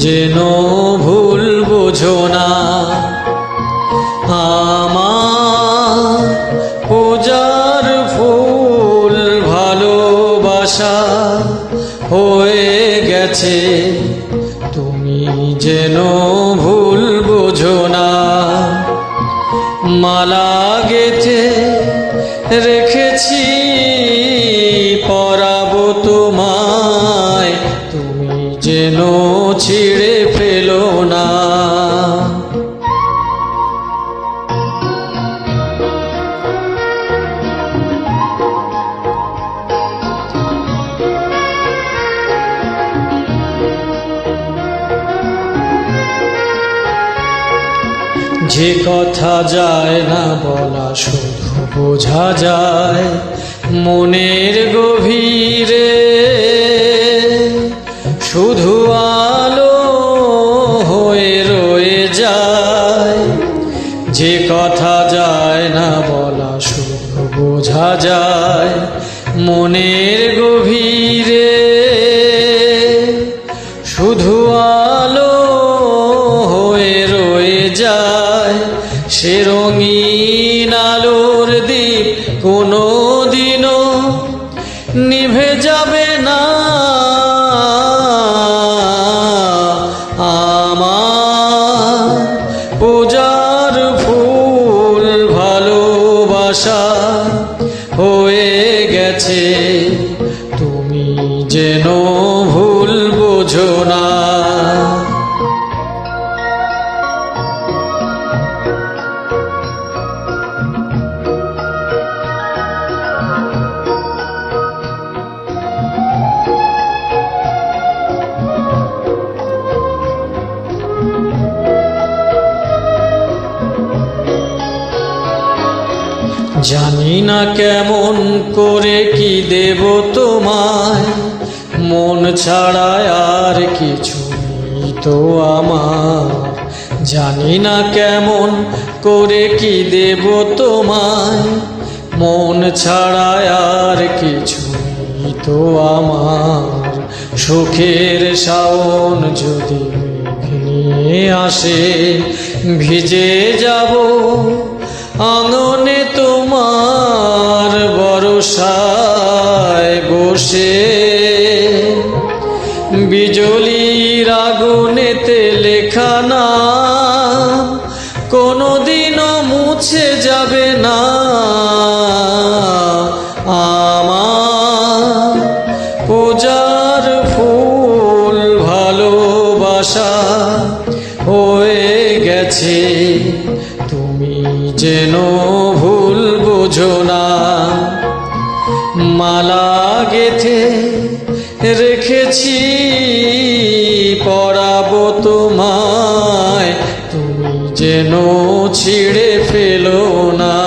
যেন ভুল বোঝো না। আমার পূজার ফুল ভালোবাসা হয়ে গেছে, তুমি যেন ভুল বোঝো না। মালা গেঁথে রেখেছি পরাবো তোমায়, তুমি যেন ছিঁড়ে ফেলো না। যে কথা যায় না বলা শুধু বোঝা যায় মনের গভীরে, শুধু আলো হয়ে রয়ে যায়। যে কথা যায় না বলা শুধু বোঝা যায় মনের গভীরে, শুধু আলো হয়ে রয়ে যায়। সে রঙিন আলোর দ্বীপ কোনো দিনও নিভে যাবে না। আমার পূজার ফুল ভালোবাসা হয়ে গেছে, তুমি যেন ভুল বোঝো না। জানি না কেমন করে কি দেব তোমায়, মন ছাড়া আর কিছু নেই তো আমার। জানি না কেমন করে কি দেব তোমায়, মন ছাড়া আর কিছু নেই তো আমার। সুখের শাওন যদি মেঘ নিয়ে আসে, ভিজে যাব আঙনে তোমার বরসায় বসে। বিজলির আগুনেতে লেখা নাম কোনোদিনও মুছে যাবে না। আমার পূজার ফুল ভালোবাসা হয়ে গেছে, তুমি যেন ভুল বোঝো না। মালা গেঁথে রেখেছি পরাবো তোমায়, তুমি যেন ছিঁড়ে ফেলো না।